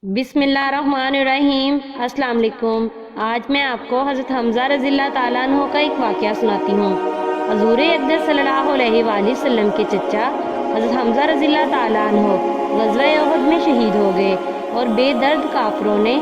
बिस्मिल्लाहिर्रहमानिर्रहीम। अस्सलाम वालेकुम। आज मैं आपको हज़रत हमज़ा रज़ी अल्लाह ताला अन्हु का एक वाक़या सुनाती हूँ। हज़ूर अक़दस सल्लल्लाहु अलैहि वसल्लम के चचा हज़रत हमज़ा रज़ी अल्लाह ताला अन्हु ग़ज़वा उहद में शहीद हो गए और बेदर्द काफिरों ने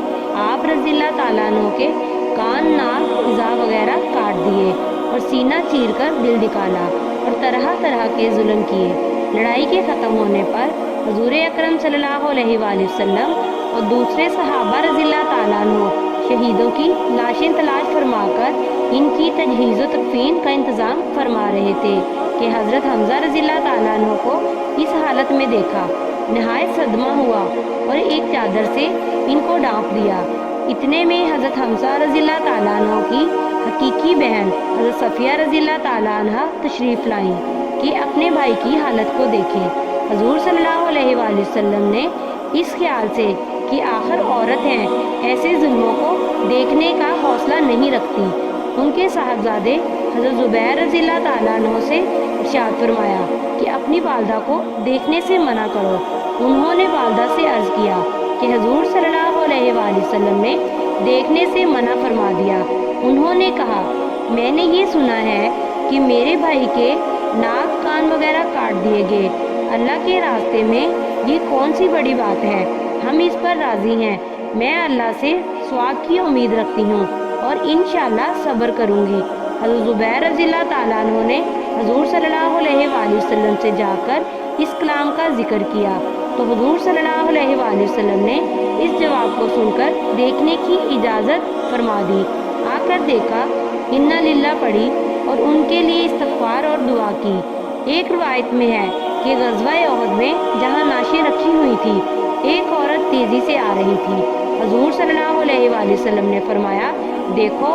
आप रज़ी अल्लाह ताला अन्हु के कान, नाक, इज़ा वगैरह काट दिए और सीना चीर कर दिल निकाला और तरह तरह के जुल्म किए। लड़ाई के ख़त्म होने पर हुज़ूर अकरम सल्लल्लाहु अलैहि वसल्लम और दूसरे सहाबा रज़ी अल्लाह ताला अन्हु शहीदों की लाशें तलाश फरमाकर इनकी तजहीज़ व तकफ़ीन का इंतज़ाम फरमा रहे थे कि हज़रत हमज़ा रज़ी अल्लाह ताला अन्हु को इस हालत में देखा। नहायत सदमा हुआ और एक चादर से इनको ढाँप दिया। इतने में हज़रत हमज़ा रज़ी अल्लाह ताला अन्हु की हकीकी बहन हज़रत सफ़िया रज़ी अल्लाह ताला अन्हा तशरीफ़ लाईं कि अपने भाई की हालत को देखें। हज़ूर सल्लल्लाहु अलैहि वसल्लम ने इस ख्याल से कि आखिर औरत हैं, ऐसे जुल्मों को देखने का हौसला नहीं रखती, उनके साहबजादे हज़रत ज़ुबैर रज़ी अल्लाह ताला अन्हु से इरशाद फरमाया कि अपनी वालदा को देखने से मना करो। उन्होंने वालदा से अर्ज़ किया कि हज़ूर सल्लल्लाहु अलैहि वसल्लम ने देखने से मना फरमा दिया। उन्होंने कहा, मैंने ये सुना है कि मेरे भाई के नाक, कान वगैरह काट दिए गए। अल्लाह के रास्ते में ये कौन सी बड़ी बात है, हम इस पर राज़ी हैं। मैं अल्लाह से स्वाब की उम्मीद रखती हूँ और इंशाअल्लाह सब्र करूँगी। हज़रत ज़ुबैर रज़ी अल्लाह ताला अन्हु ने हज़ूर सल्लल्लाहु अलैहि वसल्लम से जाकर इस कलाम का जिक्र किया तो हज़ूर सल्लल्लाहु अलैहि वसल्लम ने इस जवाब को सुनकर देखने की इजाज़त फरमा दी। आकर देखा, इन्ना लिल्लाह पढ़ी और उनके लिए इस्तग़फ़ार और दुआ की। एक रिवायत में है कि ग़ज़वा उहद में जहाँ नाशें रखी हुई थी, एक औरत तेज़ी से आ रही थी। हज़ूर सल्लल्लाहु अलैहि वसल्लम ने फरमाया, देखो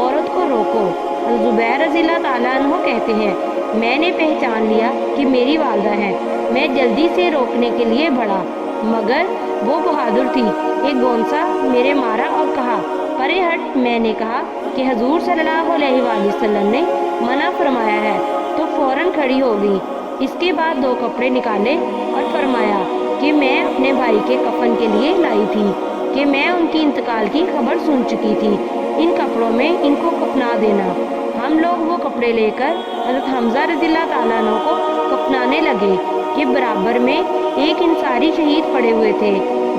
औरत को रोको। हज़रत ज़ुबैर रज़ी अल्लाह ताला अन्हु कहते हैं, मैंने पहचान लिया कि मेरी वालदा है। मैं जल्दी से रोकने के लिए बढ़ा, मगर वो बहादुर थी। एक गोंसा मेरे मारा और कहा, परे हट। मैंने कहा कि हज़ूर सल्लल्लाहु अलैहि वसल्लम ने मना फरमाया है, तो फ़ौरन खड़ी हो गई। इसके बाद 2 कपड़े निकाले और फरमाया कि मैं अपने भाई के कफन के लिए लाई थी कि मैं उनकी इंतकाल की खबर सुन चुकी थी। इन कपड़ों में इनको कफना देना। हम लोग वो कपड़े लेकर हज़रत हमज़ा रज़ी अल्लाह ताला अन्हु को कफनाने लगे कि बराबर में एक इंसारी शहीद पड़े हुए थे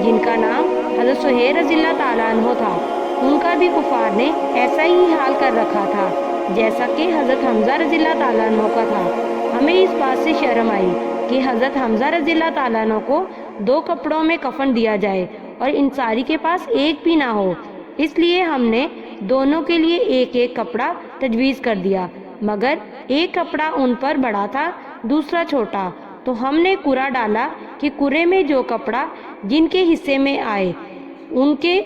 जिनका नाम हज़रत सुहेल रज़ी अल्लाह ताला अन्हु था। उनका भी कुफार ने ऐसा ही हाल कर रखा था जैसा कि हज़रत हमज़ा रज़ी अल्लाह ताला अन्हु का था। हमें इस बात से शर्म आई कि हज़रत हमज़ा रज़ी अल्लाह ताला अन्हु को 2 कपड़ों में कफन दिया जाए और इंसारी के पास एक भी ना हो। इसलिए हमने दोनों के लिए एक एक कपड़ा तजवीज़ कर दिया, मगर एक कपड़ा उन पर बड़ा था, दूसरा छोटा। तो हमने कुरा डाला कि कुरे में जो कपड़ा जिनके हिस्से में आए उनके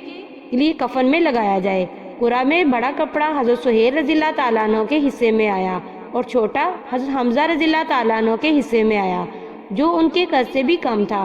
लिए कफन में लगाया जाए। कुरा में बड़ा कपड़ा हज़रत सुहेल रज़ी अल्लाह ताला अन्हु के हिस्से में आया और छोटा हज़रत हमज़ा रज़ी अल्लाह ताला अन्हु के हिस्से में आया, जो उनके कद से भी कम था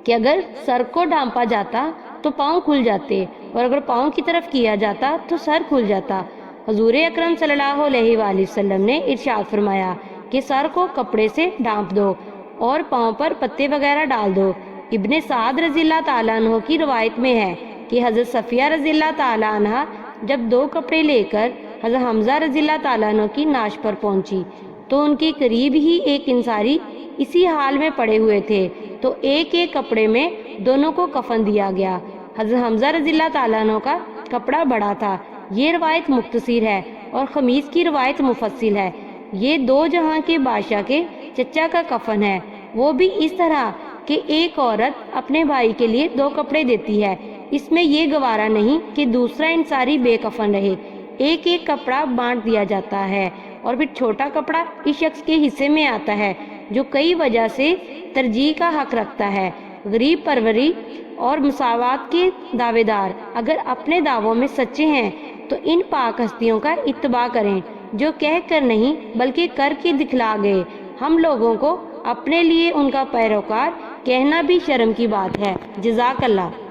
कि अगर सर को ढांपा जाता तो पाँव खुल जाते और अगर पाँव की तरफ किया जाता तो सर खुल जाता। हुज़ूर अकरम सल्लल्लाहु अलैहि वसल्लम ने इरशाद फरमाया कि सर को कपड़े से ढांप दो और पाँव पर पत्ते वगैरह डाल दो। इब्ने साद रज़ी अल्लाह ताला अन्हु की रिवायत में है कि हज़रत सफ़िया रज़ी अल्लाह ताला अन्हा जब 2 कपड़े लेकर हज़रत हमज़ा रज़ी अल्लाह ताला अन्हु की नाश पर पहुंची तो उनके करीब ही एक इंसारी इसी हाल में पड़े हुए थे, तो एक एक कपड़े में दोनों को कफन दिया गया। हज़रत हमज़ा रज़ी अल्लाह ताला अन्हु का कपड़ा बड़ा था। ये रवायत मुख्तसर है और खमीस की रवायत मुफस्सिल है। ये 2 जहां के बादशाह के चचा का कफन है, वो भी इस तरह कि एक औरत अपने भाई के लिए 2 कपड़े देती है। इसमें ये गवारा नहीं कि दूसरा इंसारी बेकफन रहे। एक एक कपड़ा बांट दिया जाता है और फिर छोटा कपड़ा इस शख्स के हिस्से में आता है जो कई वजह से तरजीह का हक रखता है। गरीब परवरी और मुसावात के दावेदार अगर अपने दावों में सच्चे हैं तो इन पाक हस्तियों का इत्तबा करें जो कह कर नहीं बल्कि कर के दिखला गए। हम लोगों को अपने लिए उनका पैरोकार कहना भी शर्म की बात है। जज़ाकल्लाह।